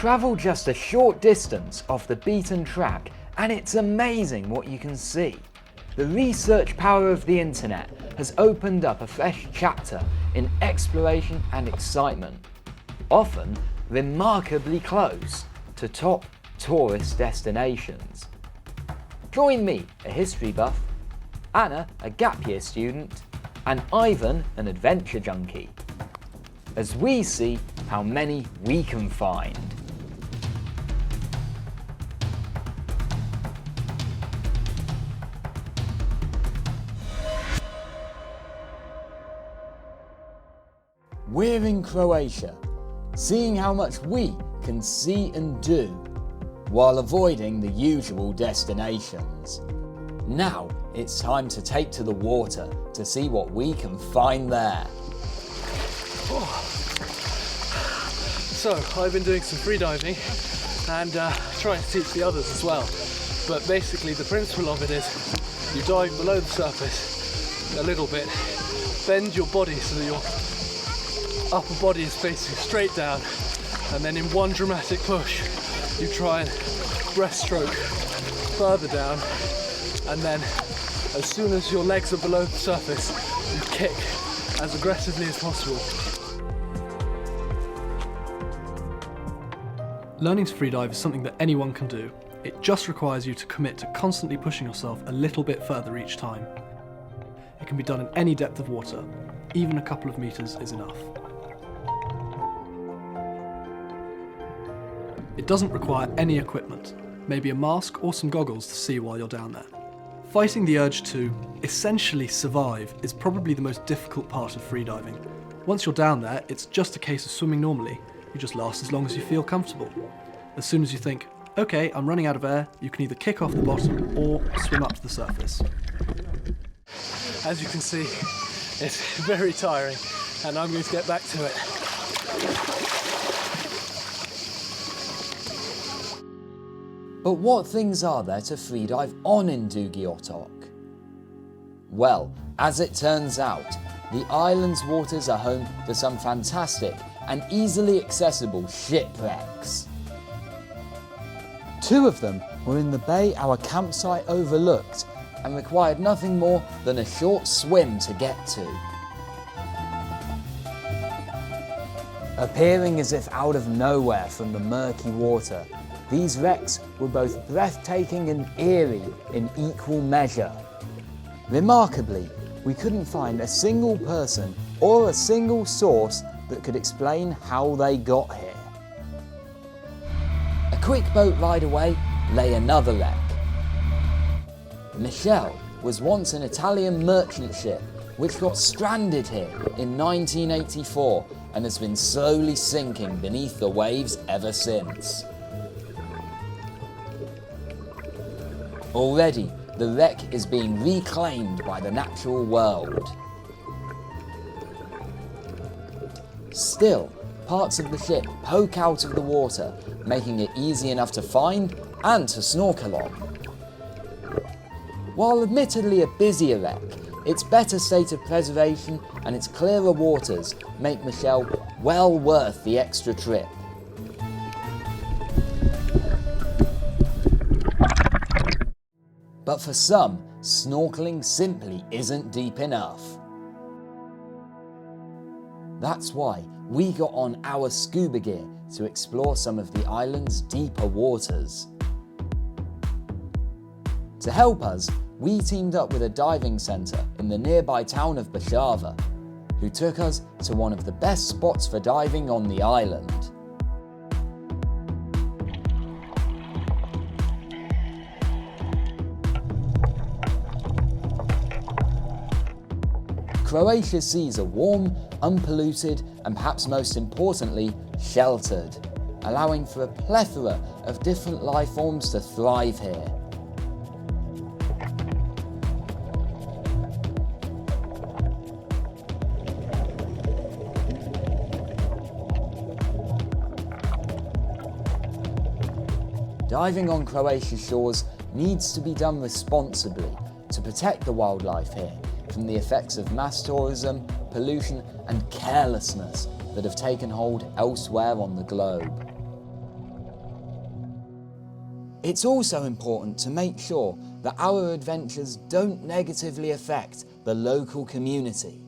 Travel just a short distance off the beaten track and it's amazing what you can see. The research power of the internet has opened up a fresh chapter in exploration and excitement, often remarkably close to top tourist destinations. Join me, a history buff, Anna, a gap year student, and Ivan, an adventure junkie, as we see how many we can find. We're in Croatia, seeing how much we can see and do, while avoiding the usual destinations. Now it's time to take to the water to see what we can find there. So I've been doing some freediving and trying to teach the others as well. But basically the principle of it is you dive below the surface a little bit, bend your body so that your upper body is facing straight down, and then in one dramatic push you try and breaststroke further down, and then as soon as your legs are below the surface you kick as aggressively as possible. Learning to freedive is something that anyone can do. It just requires you to commit to constantly pushing yourself a little bit further each time. It can be done in any depth of water, even a couple of meters is enough. It doesn't require any equipment, maybe a mask or some goggles to see while you're down there. Fighting the urge to essentially survive is probably the most difficult part of freediving. Once you're down there, it's just a case of swimming normally. You just last as long as you feel comfortable. As soon as you think, okay, I'm running out of air, you can either kick off the bottom or swim up to the surface. As you can see, it's very tiring, and I'm going to get back to it. But what things are there to freedive on in Dugi Otok? Well, as it turns out, the island's waters are home to some fantastic and easily accessible shipwrecks. 2 of them were in the bay our campsite overlooked and required nothing more than a short swim to get to. Appearing as if out of nowhere from the murky water, these wrecks were both breathtaking and eerie in equal measure. Remarkably, we couldn't find a single person or a single source that could explain how they got here. A quick boat ride away lay another wreck. Michelle was once an Italian merchant ship which got stranded here in 1984 and has been slowly sinking beneath the waves ever since. Already, the wreck is being reclaimed by the natural world. Still, parts of the ship poke out of the water, making it easy enough to find and to snorkel on. While admittedly a busier wreck, its better state of preservation and its clearer waters make Michelle well worth the extra trip. But for some, snorkeling simply isn't deep enough. That's why we got on our scuba gear to explore some of the island's deeper waters. To help us, we teamed up with a diving centre in the nearby town of Bozava, who took us to one of the best spots for diving on the island. Croatia's seas are warm, unpolluted, and perhaps most importantly, sheltered, allowing for a plethora of different life forms to thrive here. Diving on Croatia's shores needs to be done responsibly to protect the wildlife here from the effects of mass tourism, pollution and carelessness that have taken hold elsewhere on the globe. It's also important to make sure that our adventures don't negatively affect the local community.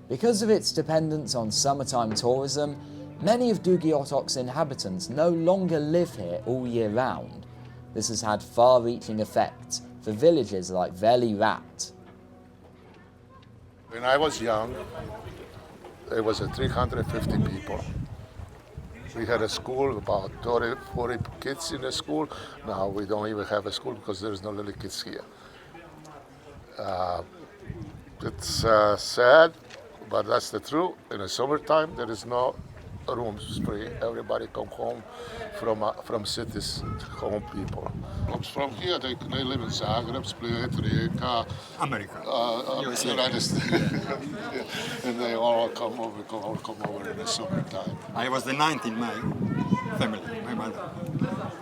Because of its dependence on summertime tourism, many of Dugi Otok's inhabitants no longer live here all year round. This has had far-reaching effects for villages like Reilly. When I was young, there was 350 people. We had a school, about 30, 40 kids in the school. Now we don't even have a school because there's no little kids here. It's sad, but that's the truth. In the summertime, there is no rooms free. Everybody come home from cities, home people. From here, they live in Zagreb, Split, Rijeka, America, USA. United States, and they all come over in the summertime. I was the ninth in my family, my mother.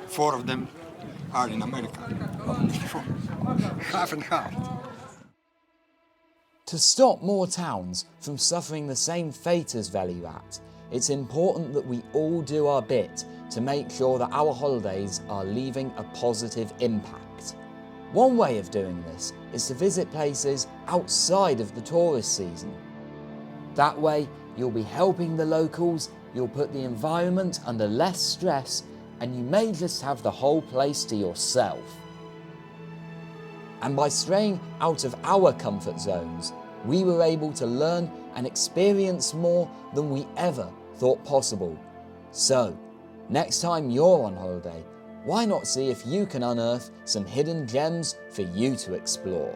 4 of them are in America. Half and half. To stop more towns from suffering the same fate as Reilly, it's important that we all do our bit to make sure that our holidays are leaving a positive impact. One way of doing this is to visit places outside of the tourist season. That way, you'll be helping the locals, you'll put the environment under less stress, and you may just have the whole place to yourself. And by straying out of our comfort zones, we were able to learn and experience more than we ever thought possible. So, next time you're on holiday, why not see if you can unearth some hidden gems for you to explore?